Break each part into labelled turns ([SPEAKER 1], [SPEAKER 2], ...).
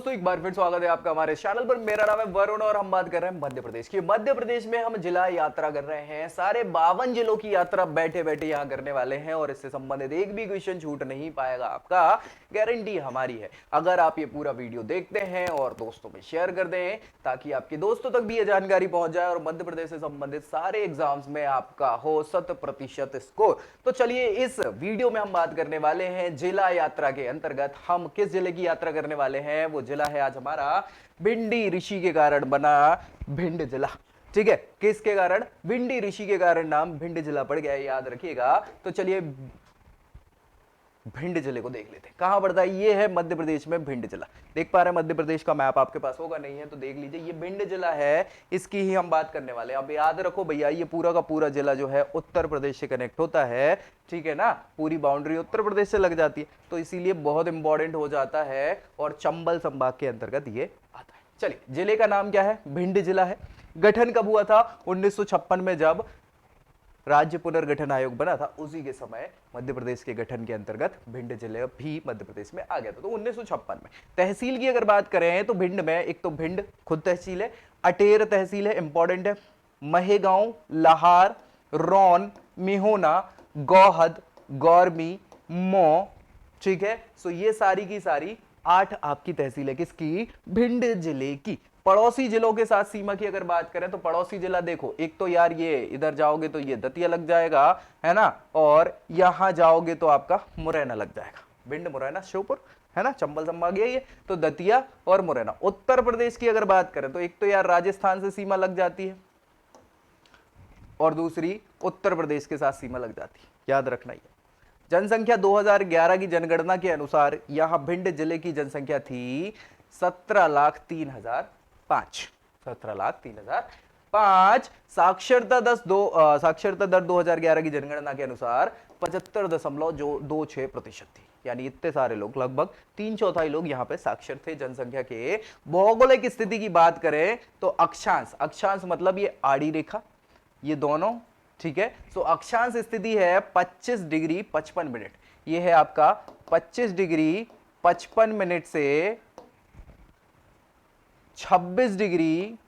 [SPEAKER 1] दोस्तों एक बार फिर स्वागत है आपका हमारे चैनल पर। मेरा नाम है वरुण और हम बात कर रहे हैं मध्य प्रदेश की। मध्य प्रदेश में हम जिला यात्रा कर रहे हैं। सारे 52 जिलों की यात्रा बैठे बैठे यहां करने वाले हैं और इससे संबंधित एक भी क्वेश्चन छूट नहीं पाएगा आपका, गारंटी हमारी है। अगर आप ये पूरा वीडियो देखते हैं और दोस्तों में शेयर कर दें ताकि आपके दोस्तों तक भी ये जानकारी पहुंच जाए और मध्य प्रदेश से संबंधित सारे एग्जाम्स में आपका हो 100% स्कोर। तो चलिए इस वीडियो में हम बात करने वाले हैं जिला यात्रा के अंतर्गत हम किस जिले की यात्रा करने वाले हैं। वो जिला है आज हमारा भिंडी ऋषि के कारण बना भिंड जिला। ठीक है, किसके कारण? भिंडी ऋषि के कारण नाम भिंड जिला पड़ गया है, याद रखिएगा। तो चलिए भिंड जिले को देख लेते हैं कहां पड़ता है। ये है मध्य प्रदेश में भिंड जिला। देख पा रहे हैं मध्य प्रदेश का मैप आपके पास होगा, नहीं है तो देख लीजिए। ये भिंड जिला है, इसकी ही हम बात करने वाले हैं। अब याद रखो भैया, ये पूरा का पूरा जिला जो है उत्तर प्रदेश से कनेक्ट होता है। ठीक है ना, पूरी बाउंड्री उत्तर प्रदेश से लग जाती है, तो इसीलिए बहुत इंपॉर्टेंट हो जाता है और चंबल संभाग के अंतर्गत ये आता है। चलिए, जिले का नाम क्या है? भिंड जिला है। गठन कब हुआ था? 1956 में, जब राज्य पुनर्गठन आयोग बना था उसी के समय मध्य प्रदेश के गठन के अंतर्गत भिंड जिले भी मध्य प्रदेश में आ गया था। तो 1956 में। तहसील की अगर बात करें तो भिंड में एक तो भिंड खुद तहसील है, अटेर तहसील है, इंपॉर्टेंट है, महेगांव, लाहार, रौन, मिहोना, गौहद, गौरमी, मौ। ठीक है, सो ये सारी की सारी 8 आपकी तहसील है किसकी? भिंड जिले की। पड़ोसी जिलों के साथ सीमा की अगर बात करें तो पड़ोसी जिला देखो, एक तो यार ये इधर जाओगे तो ये दतिया लग जाएगा, है ना, और यहां जाओगे तो आपका मुरैना लग जाएगा। भिंड, मुरैना, श्योपुर, है ना, चंबल संभाग ये तो दतिया और मुरैना। उत्तर प्रदेश की अगर बात करें तो एक तो यार राजस्थान से सीमा लग जाती है और दूसरी उत्तर प्रदेश के साथ सीमा लग जाती है, याद रखना ही है। जनसंख्या 2011 की जनगणना के अनुसार यहां भिंड जिले की जनसंख्या थी 17,03,005। 17,03,005। साक्षरता दर 2011 की जनगणना के अनुसार 75.26% थी। यानी इतने सारे लोग, लगभग 3/4 लोग यहाँ पे साक्षर थे जनसंख्या के। भौगोलिक स्थिति की बात करें तो अक्षांश, अक्षांश मतलब ये आड़ी रेखा, ये दोनों। ठीक है, तो अक्षांश स्थिति है 25 डिग्री 55 मिनट। ये है आपका 25 डिग्री 55 मिनट से 26 डिग्री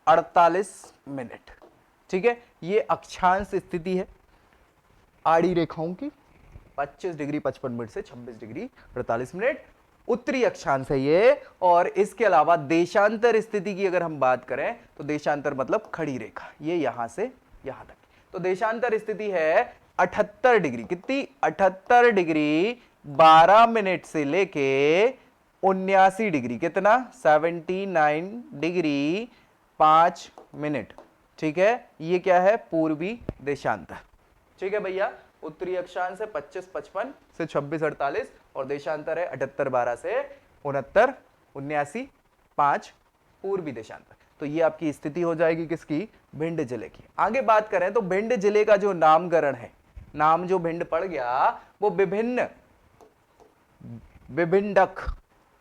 [SPEAKER 1] 48 मिनट। ठीक है, ये अक्षांश स्थिति है आड़ी रेखाओं की, 25 डिग्री 55 मिनट से 26 डिग्री 48 मिनट उत्तरी अक्षांश है ये। और इसके अलावा देशांतर स्थिति की अगर हम बात करें तो देशांतर मतलब खड़ी रेखा, ये यहां से यहां तक। तो देशांतर स्थिति है 78 डिग्री, कितनी? 78 डिग्री 12 मिनट से लेके 79 डिग्री, कितना? 79 डिग्री 5 मिनट। ठीक है, ये क्या है? पूर्वी देशांतर। ठीक है भैया, उत्तरी अक्षांश है 25-55 से 26-48 और देशांतर है 78-12 से 69-79-5 पूर्वी देशांतर। तो ये आपकी स्थिति हो जाएगी किसकी? भिंड जिले की। आगे बात करें तो भिंड जिले का जो नामकरण है, नाम जो भिंड पड़ गया वो विभिंडक,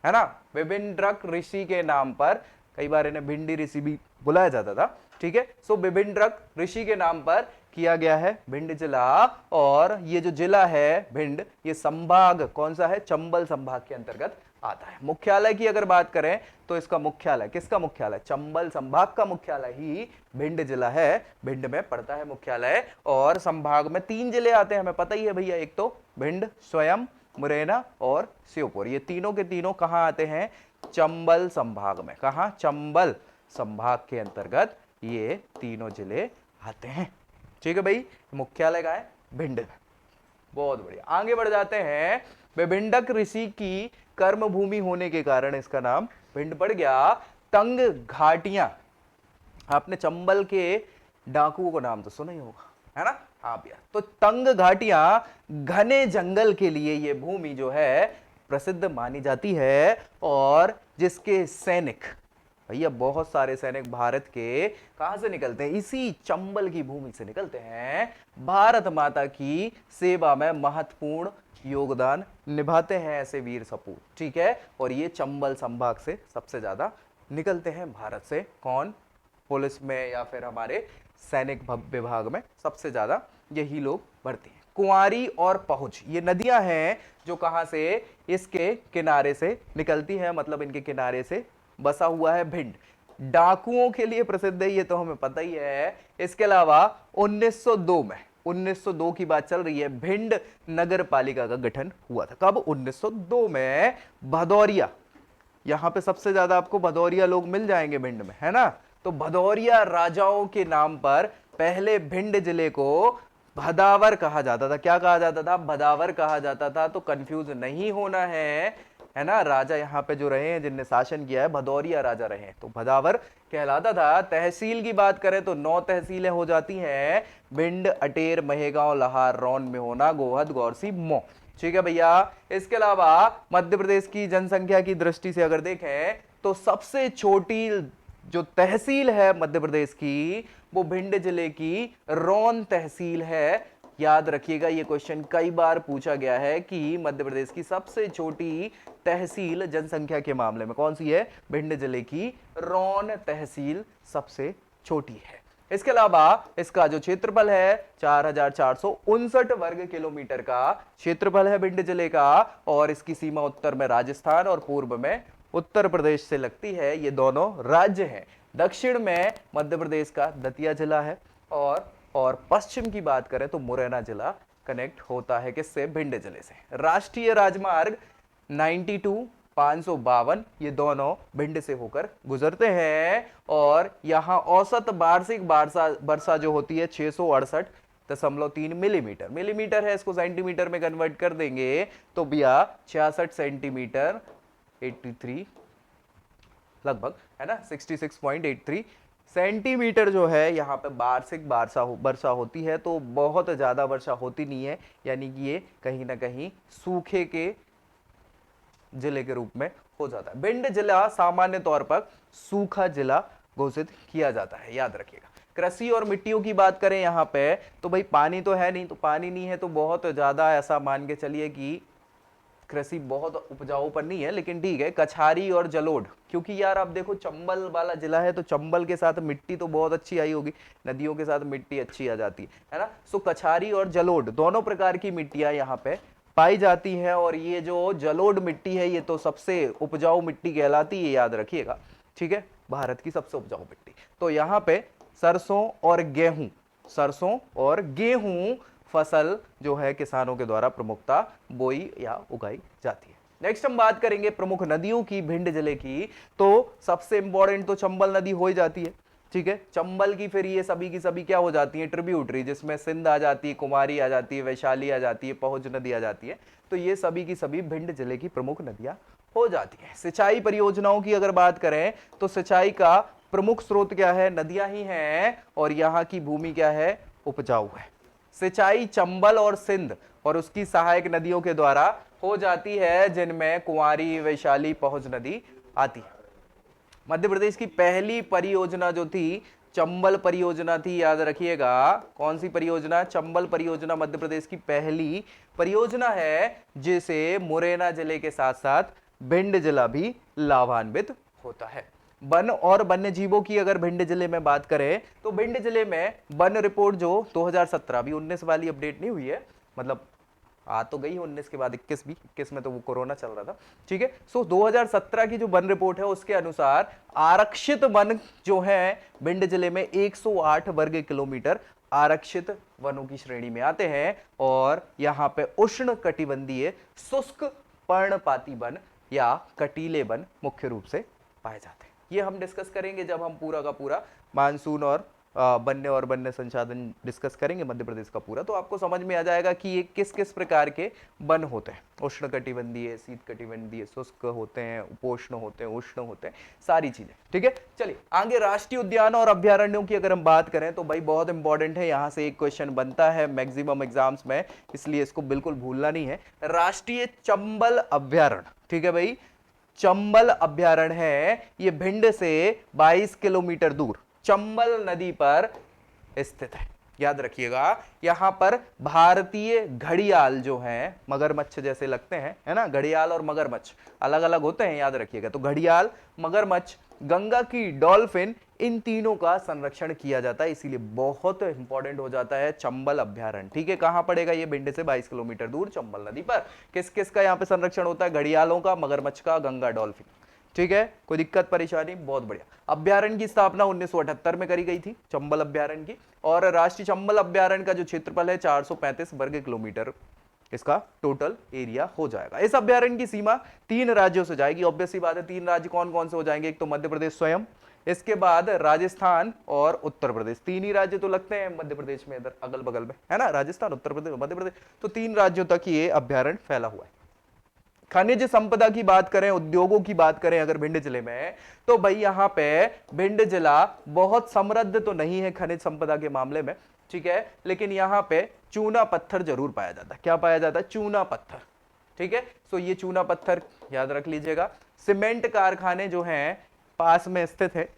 [SPEAKER 1] है ना, विभिंडक ऋषि के नाम पर, कई बार इन्हें भिंडी ऋषि भी बुलाया जाता था। ठीक है, सो विभिंडक ऋषि के नाम पर किया गया है भिंड जिला। और ये जो जिला है भिंड, ये संभाग कौन सा है? चंबल संभाग के अंतर्गत आता है। मुख्यालय की अगर बात करें तो इसका मुख्यालय, किसका मुख्यालय? चंबल संभाग का मुख्यालय ही भिंड जिला है, भिंड में पड़ता है मुख्यालय। और संभाग में 3 जिले आते हैं, हमें पता ही है भैया, एक तो भिंड स्वयं, मुरैना और श्योपुर। ये तीनों के तीनों कहां आते हैं? चंबल संभाग में। कहां? चंबल संभाग के अंतर्गत ये तीनों जिले आते हैं। ठीक है भाई, मुख्यालय का है भिंड। बहुत बढ़िया, आगे बढ़ जाते हैं। विभिंडक ऋषि की कर्म भूमि होने के कारण इसका नाम भिंड पड़ गया। तंग घाटियां, आपने चंबल के डाकुओं का नाम तो सुना ही होगा, है ना? हाँ भैया, तो तंग घाटियां घने जंगल के लिए ये भूमि जो है प्रसिद्ध मानी जाती है। और जिसके सैनिक, भैया बहुत सारे सैनिक भारत के कहां से निकलते हैं? इसी चंबल की भूमि से निकलते हैं, भारत माता की सेवा में महत्वपूर्ण योगदान निभाते हैं ऐसे वीर सपूत। ठीक है, और ये चंबल संभाग से सबसे ज्यादा निकलते हैं भारत से। कौन? पुलिस में या फिर हमारे सैनिक विभाग में सबसे ज्यादा यही लोग भर्ती हैं। कुंवारी और पहुंच, ये नदियां हैं जो कहां से, इसके किनारे से निकलती हैं, मतलब इनके किनारे से बसा हुआ है भिंड। डाकुओं के लिए प्रसिद्ध है, ये तो हमें पता ही है। इसके अलावा 1902 में, 1902 की बात चल रही है, भिंड नगर पालिका का गठन हुआ था। कब? 1902 में। भदौरिया, यहां पे सबसे ज्यादा आपको भदौरिया लोग मिल जाएंगे भिंड में, है ना। तो भदौरिया राजाओं के नाम पर पहले भिंड जिले को भदावर कहा जाता था। क्या कहा जाता था? भदावर कहा जाता था। तो कंफ्यूज नहीं होना है ना। राजा यहाँ पे जो रहे हैं, जिनने शासन किया है, भदौरिया राजा रहे हैं, तो भदावर कहलाता था। तहसील की बात करें तो 9 तहसीलें हो जाती हैं, भिंड, अटेर, महेगांव, लहार, रौन, मेहोना, गोहद, गौरसी, मऊ। ठीक है भैया। इसके अलावा मध्य प्रदेश की जनसंख्या की दृष्टि से अगर देखें तो सबसे छोटी जो तहसील है मध्य प्रदेश की, वो भिंड जिले की रौन तहसील है। याद रखिएगा, ये क्वेश्चन कई बार पूछा गया है कि मध्य प्रदेश की सबसे छोटी तहसील जनसंख्या के मामले में कौन सी है? भिंड जिले की रौन तहसील सबसे छोटी है। इसके अलावा इसका जो क्षेत्रफल है 4459 वर्ग किलोमीटर का क्षेत्रफल है भिंड जिले का, और इसकी सीमा उत्तर में राजस्थान और पूर्व में उत्तर प्रदेश से लगती है। ये दोनों राज्य हैं। दक्षिण में मध्य प्रदेश का दतिया जिला है, और पश्चिम की बात करें तो मुरैना जिला कनेक्ट होता है किससे? भिंड जिले से। राष्ट्रीय राजमार्ग 92, 552 ये दोनों भिंड से होकर गुजरते हैं, और यहां औसत वार्षिक वर्षा जो होती है 668.3 मिलीमीटर। मिलीमीटर है, इसको सेंटीमीटर में कन्वर्ट कर देंगे तो भैया 66 सेंटीमीटर, 83 लगभग, है ना, 66.83 सेंटीमीटर जो है यहाँ पे वार्षिक वर्षा होती है। तो बहुत ज्यादा वर्षा होती नहीं है, यानी कि ये कहीं ना कहीं सूखे के जिले के रूप में हो जाता है। भिंड जिला सामान्य तौर पर सूखा जिला घोषित किया जाता है, याद रखिएगा। कृषि और मिट्टियों की बात करें यहाँ पे तो भाई पानी तो है नहीं, तो पानी नहीं है तो बहुत ज्यादा ऐसा मान के चलिए कि कृषि बहुत उपजाऊ पर नहीं है, लेकिन ठीक है। कछारी और जलोढ़, क्योंकि यार आप देखो चंबल वाला जिला है तो चंबल के साथ मिट्टी तो बहुत अच्छी आई होगी, नदियों के साथ मिट्टी अच्छी आ जाती है ना। सो कछारी और जलोढ़ दोनों प्रकार की मिट्टियां यहाँ पे पाई जाती हैं, और ये जो जलोढ़ मिट्टी है ये तो सबसे उपजाऊ मिट्टी कहलाती है, याद रखिएगा। ठीक है, भारत की सबसे उपजाऊ मिट्टी। तो यहाँ पे सरसों और गेहूं फसल जो है किसानों के द्वारा प्रमुखता बोई या उगाई जाती है। नेक्स्ट हम बात करेंगे प्रमुख नदियों की भिंड जिले की। तो सबसे इंपॉर्टेंट तो चंबल नदी हो ही जाती है। ठीक है, चंबल की फिर ये सभी की सभी क्या हो जाती है? ट्रिब्यूटरी, जिसमें सिंध आ जाती है, कुमारी आ जाती है, वैशाली आ जाती है, पहुंच नदी आ जाती है। तो ये सभी की सभी भिंड जिले की प्रमुख नदियां हो जाती है। सिंचाई परियोजनाओं की अगर बात करें तो सिंचाई का प्रमुख स्रोत क्या है? नदियां ही हैं, और यहाँ की भूमि क्या है? उपजाऊ है। सिंचाई चंबल और सिंध और उसकी सहायक नदियों के द्वारा हो जाती है, जिनमें कुंवारी, वैशाली, पहुंच नदी आती है। मध्य प्रदेश की पहली परियोजना जो थी चंबल परियोजना थी, याद रखिएगा। कौन सी परियोजना? चंबल परियोजना मध्य प्रदेश की पहली परियोजना है, जिसे मुरैना जिले के साथ साथ भिंड जिला भी लाभान्वित होता है। वन और वन्य जीवों की अगर भिंड जिले में बात करें तो भिंड जिले में वन रिपोर्ट जो 2017, अभी 19 वाली अपडेट नहीं हुई है, मतलब आ तो गई 19 के बाद 21 भी, 21 में तो वो कोरोना चल रहा था। ठीक है, सो 2017 की जो वन रिपोर्ट है उसके अनुसार आरक्षित वन जो है भिंड जिले में 108 वर्ग किलोमीटर आरक्षित वनों की श्रेणी में आते हैं, और यहाँ पे उष्ण कटिबंधीय शुष्क पर्णपाती वन या कटीले वन मुख्य रूप से पाए जाते हैं। ये हम डिस्कस करेंगे जब हम पूरा का पूरा मानसून और वन्य और वन्य संसाधन डिस्कस करेंगे मध्य प्रदेश का पूरा, तो आपको समझ में आ जाएगा कि ये किस किस प्रकार के वन होते हैं। उष्ण कटिबंधीय, शीत कटिबंधीय, शुष्क होते हैं, उपोष्ण होते हैं, उष्ण होते हैं, सारी चीजें। ठीक है, चलिए आगे राष्ट्रीय उद्यान और अभ्यारण्यों की अगर हम बात करें तो भाई बहुत इंपॉर्टेंट है, यहाँ से एक क्वेश्चन बनता है मैक्सिमम एग्जाम्स में, इसलिए इसको बिल्कुल भूलना नहीं है। राष्ट्रीय चंबल अभ्यारण्य, ठीक है भाई, चंबल अभ्यारण्य है, ये भिंड से 22 किलोमीटर दूर चंबल नदी पर स्थित है। याद रखिएगा यहां पर भारतीय घड़ियाल जो हैं मगरमच्छ जैसे लगते हैं, है ना, घड़ियाल और मगरमच्छ अलग अलग होते हैं, याद रखिएगा। तो घड़ियाल, मगरमच्छ, गंगा की डॉल्फिन, इन तीनों का संरक्षण किया जाता है, इसीलिए बहुत इंपॉर्टेंट हो जाता है चंबल अभ्यारण्य। ठीक है, कहां पड़ेगा ये? भिंड से 22 किलोमीटर दूर चंबल नदी पर। किस किस का यहाँ पे संरक्षण होता है? घड़ियालों का, मगरमच्छ का, गंगा डॉल्फिन। ठीक है, कोई दिक्कत परेशानी? बहुत बढ़िया। अभ्यारण्य की स्थापना 1978 में करी गई थी, चंबल अभ्यारण्य की। और राष्ट्रीय चंबल अभ्यारण्य का जो क्षेत्रफल है 435 वर्ग किलोमीटर इसका टोटल एरिया हो जाएगा। इस अभ्यारण्य की सीमा 3 राज्यों से जाएगी। ऑब्वियस सी बात है, 3 राज्य कौन कौन से हो जाएंगे? एक तो मध्य प्रदेश स्वयं, इसके बाद राजस्थान और उत्तर प्रदेश। 3 ही राज्य तो लगते हैं मध्य प्रदेश में, इधर अगल बगल में, है ना, राजस्थान, उत्तर प्रदेश, मध्य प्रदेश। तो 3 राज्यों तक ये अभ्यारण्य फैला हुआ है। खनिज संपदा की बात करें, उद्योगों की बात करें अगर भिंड जिले में, तो भाई यहां पे भिंड जिला बहुत समृद्ध तो नहीं है खनिज संपदा के मामले में, ठीक है, लेकिन यहां पे चूना पत्थर जरूर पाया जाता है। क्या पाया जाता है? चूना पत्थर। ठीक है, सो ये चूना पत्थर याद रख लीजिएगा। सीमेंट कारखाने जो हैं पास में स्थित है,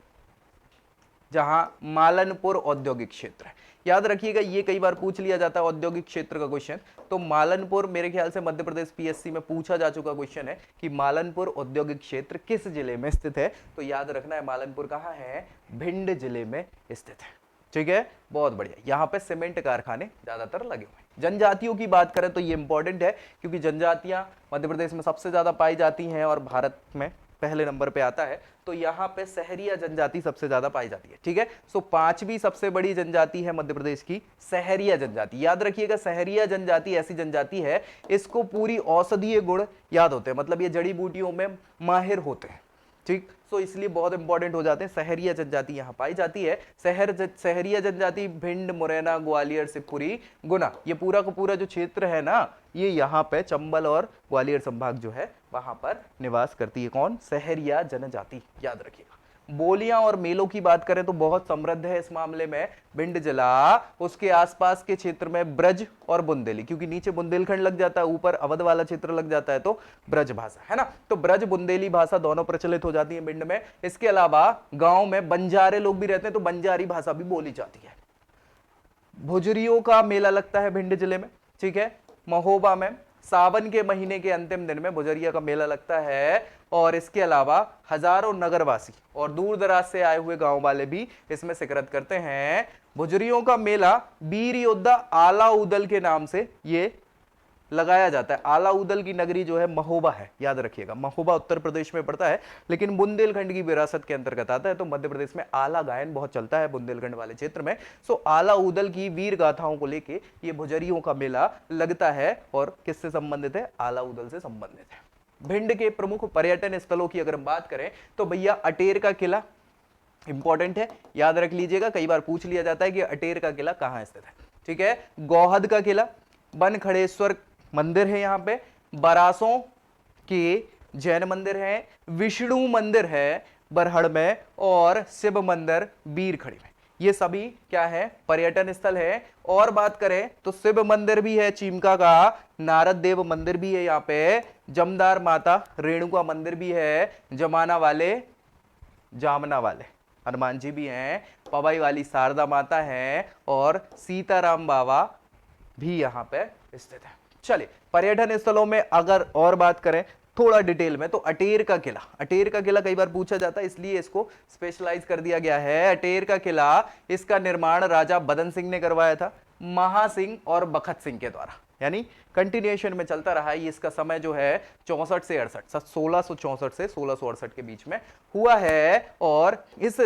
[SPEAKER 1] जहां मालनपुर औद्योगिक क्षेत्र है। याद रखिएगा, ये कई बार पूछ लिया जाता है औद्योगिक क्षेत्र का क्वेश्चन। तो मालनपुर मेरे ख्याल से मध्य प्रदेश पीएससी में पूछा जा चुका क्वेश्चन है कि मालनपुर औद्योगिक क्षेत्र किस जिले में स्थित है। तो याद रखना है मालनपुर कहां है? भिंड जिले में स्थित है। ठीक है, बहुत बढ़िया। यहाँ पे सीमेंट कारखाने ज्यादातर लगे हुए हैं। जनजातियों की बात करें तो ये इंपॉर्टेंट है, क्योंकि जनजातियां मध्य प्रदेश में सबसे ज्यादा पाई जाती हैं और भारत में पहले नंबर पे आता है। तो यहाँ पे सहरिया जनजाति सबसे ज्यादा पाई जाती है। ठीक है, सो 5वीं सबसे बड़ी जनजाति है मध्य प्रदेश की सहरिया जनजाति। याद रखिएगा, सहरिया जनजाति ऐसी जनजाति है, इसको पूरी औषधीय गुण याद होते हैं, मतलब ये जड़ी बूटियों में माहिर होते हैं। ठीक, सो इसलिए बहुत इंपॉर्टेंट हो जाते हैं। सहरिया जनजाति यहाँ पाई जाती है। सहरिया जनजाति भिंड, मुरैना, ग्वालियर, शिवपुरी, गुना, ये पूरा का पूरा जो क्षेत्र है ना, ये यहाँ पे चंबल और ग्वालियर संभाग जो है वहां पर निवास करती है। कौन? सहरिया जनजाति, याद रखिएगा। बोलियां और मेलों की बात करें तो बहुत समृद्ध है इस मामले में भिंड जिला। उसके आसपास के क्षेत्र में ब्रज और बुंदेली, क्योंकि नीचे बुंदेलखंड लग जाता है, ऊपर अवध वाला क्षेत्र लग जाता है, तो ब्रज भाषा, है ना, तो ब्रज बुंदेली भाषा दोनों प्रचलित हो जाती है भिंड में। इसके अलावा गांव में बंजारे लोग भी रहते हैं, तो बंजारी भाषा भी बोली जाती है। भुजरियों का मेला लगता है भिंड जिले में। ठीक है, महोबा में सावन के महीने के अंतिम दिन में भुजरिया का मेला लगता है। और इसके अलावा हजारों नगरवासी और दूर दराज से आए हुए गांव वाले भी इसमें शिरकत करते हैं। भुजरियों का मेला वीर योद्धा आला उदल के नाम से ये लगाया जाता है। आला उदल की नगरी जो है महोबा है, याद रखिएगा। महोबा उत्तर प्रदेश में पड़ता है, लेकिन बुंदेलखंड की विरासत के अंतर्गत आता है। तो मध्य प्रदेश में आला गायन बहुत चलता है बुंदेलखंड वाले क्षेत्र में। सो आला उदल की वीर गाथाओं को लेके ये भुजरियों का मेला लगता है। और किससे संबंधित है? आला उदल से संबंधित है। भिंड के प्रमुख पर्यटन स्थलों की अगर हम बात करें तो भैया अटेर का किला इंपॉर्टेंट है, याद रख लीजिएगा। कई बार पूछ लिया जाता है कि अटेर का किला कहां स्थित है। ठीक है, गौहद का किला, बनखड़ेश्वर मंदिर है यहाँ पे, बरासों के जैन मंदिर है, विष्णु मंदिर है बरहड़ में, और शिव मंदिर बीरखड़ी में। ये सभी क्या है? पर्यटन स्थल है। और बात करें तो शिव मंदिर भी है चीमका का, नारद देव मंदिर भी है यहाँ पे, जमदार माता रेणुका मंदिर भी है, जमाना वाले जामना वाले हनुमान जी भी हैं, पवाई वाली शारदा माता है, और सीताराम बाबा भी यहाँ पे स्थित है। चलिए, पर्यटन स्थलों में अगर और बात करें थोड़ा डिटेल में तो अटेर का किला, अटेर का किला कई बार पूछा जाता है, इसलिए इसको स्पेशलाइज कर दिया गया है। अटेर का किला, इसका निर्माण राजा बदन सिंह ने करवाया था, महासिंह और बखत सिंह के द्वारा, यानी कंटिन्यूएशन में चलता रहा है। इसका समय जो है 64 से 68, 1664 से 1668 के बीच में हुआ है। और इस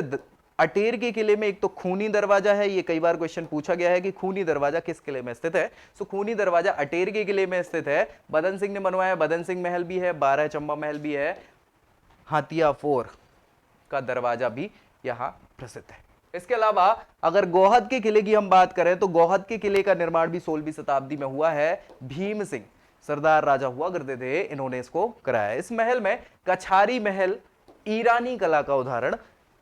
[SPEAKER 1] अटेर के किले में एक तो खूनी दरवाजा है, ये कई बार क्वेश्चन पूछा गया है कि खूनी दरवाजा किस किले में स्थित है। सो खूनी दरवाजा अटेर के किले में स्थित है, बदन सिंह ने बनवाया। बदन सिंह महल भी है, 12 चंबा महल भी है, हाथिया फोर का दरवाजा भी यहाँ प्रसिद्ध है। इसके अलावा अगर गौहद के किले की हम बात करें तो गौहद के किले का निर्माण भी 16वीं शताब्दी में हुआ है। भीम सिंह सरदार राजा हुआ करते थे, इन्होंने इसको कराया। इस महल में कछारी महल ईरानी कला का उदाहरण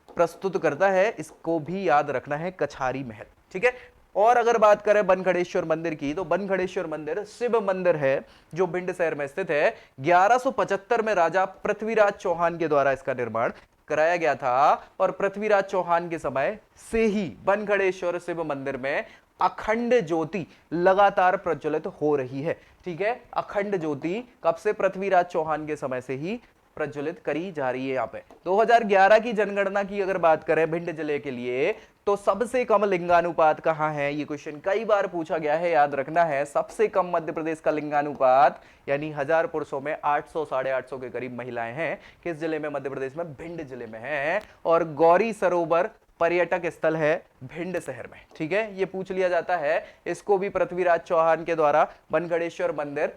[SPEAKER 1] प्रस्तुत करता है, इसको भी याद रखना है, कछारी महल। ठीक है, और अगर बात करें बनखड़ेश्वर मंदिर की तो बनखड़ेश्वर मंदिर शिव मंदिर है जो भिंड शहर में स्थित है। 1175 में राजा पृथ्वीराज चौहान के द्वारा इसका निर्माण कराया गया था, और पृथ्वीराज चौहान के समय से ही बनखड़ेश्वर शिव मंदिर में अखंड ज्योति लगातार प्रज्वलित हो रही है। ठीक है, अखंड ज्योति कब से? पृथ्वीराज चौहान के समय से ही प्रज्वलित करी जा रही है। यहाँ पे 2011 की जनगणना की अगर बात करें भिंड जिले के लिए, तो सबसे कम लिंगानुपात कहां है? ये क्वेश्चन कई बार पूछा गया है, याद रखना है। सबसे कम मध्य प्रदेश का लिंगानुपात, यानी 1000 पुरुषों में 800 850 के करीब महिलाएं हैं। किस जिले में? मध्य प्रदेश में भिंड जिले में है। और गौरी सरोवर पर्यटक स्थल है भिंड शहर में। ठीक है, ये पूछ लिया जाता है। इसको भी पृथ्वीराज चौहान के द्वारा बनगढ़ेश्वर मंदिर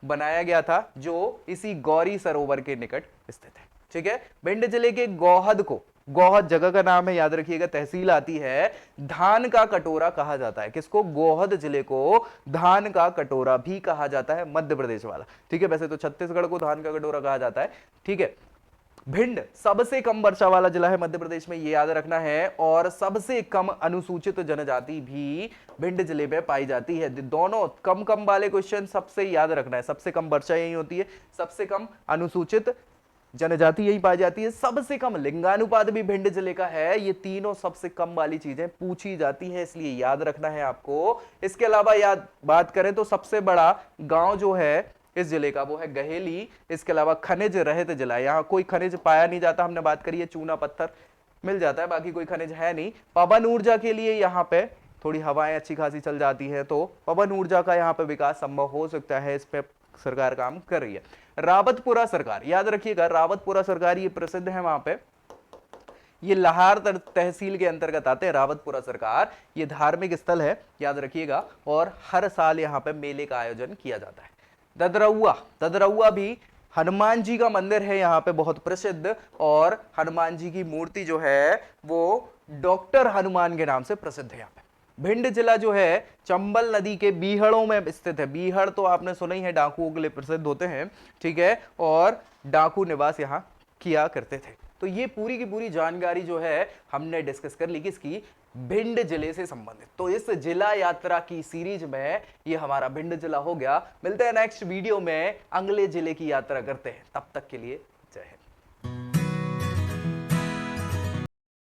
[SPEAKER 1] बनाया गया था, जो इसी गौरी सरोवर के निकट स्थित है। ठीक है, भिंड जिले के गोहद को, गोहद जगह का नाम है, याद रखिएगा, तहसील आती है, धान का कटोरा कहा जाता है। किसको? गोहद जिले को धान का कटोरा भी कहा जाता है, मध्य प्रदेश वाला। ठीक है, वैसे तो छत्तीसगढ़ को धान का कटोरा कहा जाता है। ठीक है, भिंड सबसे कम वर्षा वाला जिला है मध्य प्रदेश में, ये याद रखना है। और सबसे कम अनुसूचित जनजाति भी भिंड जिले में पाई जाती है। दोनों कम कम वाले क्वेश्चन सबसे याद रखना है। सबसे कम वर्षा यही होती है, सबसे कम अनुसूचित जनजाति यही पाई जाती है, सबसे कम लिंगानुपात भी भिंड जिले का है। ये तीनों सबसे कम वाली चीजें पूछी जाती है, इसलिए याद रखना है आपको। इसके अलावा याद बात करें तो सबसे बड़ा गांव जो है इस जिले का वो है गहेली। इसके अलावा खनिज रहित जिला, यहाँ कोई खनिज पाया नहीं जाता। हमने बात करी है, चूना पत्थर मिल जाता है, बाकी कोई खनिज है नहीं। पवन ऊर्जा के लिए यहाँ पे थोड़ी हवाएं अच्छी खासी चल जाती है, तो पवन ऊर्जा का यहाँ पे विकास संभव हो सकता है। इस पे सरकार काम कर रही है। रावतपुरा सरकार, याद रखिएगा, रावतपुरा सरकार ये प्रसिद्ध है वहां पे, ये लाहार तहसील के अंतर्गत आते हैं। रावतपुरा सरकार ये धार्मिक स्थल है, याद रखिएगा, और हर साल यहाँ पे मेले का आयोजन किया जाता है। ददरौआ, ददरौआ भी हनुमान जी का मंदिर है यहाँ पे, बहुत प्रसिद्ध, और हनुमान जी की मूर्ति जो है वो डॉक्टर हनुमान के नाम से प्रसिद्ध है यहाँ पे। भिंड जिला जो है चंबल नदी के बीहड़ों में स्थित है। बीहड़ तो आपने सुना ही है, डाकुओं के लिए प्रसिद्ध होते हैं। ठीक है, और डाकू निवास यहाँ किया करते थे। तो ये पूरी की पूरी जानकारी जो है हमने डिस्कस कर ली, किसकी? भिंड जिले से संबंधित। तो इस जिला यात्रा की सीरीज में ये हमारा भिंड जिला हो गया। मिलते हैं नेक्स्ट वीडियो में, अगले जिले की यात्रा करते हैं। तब तक के लिए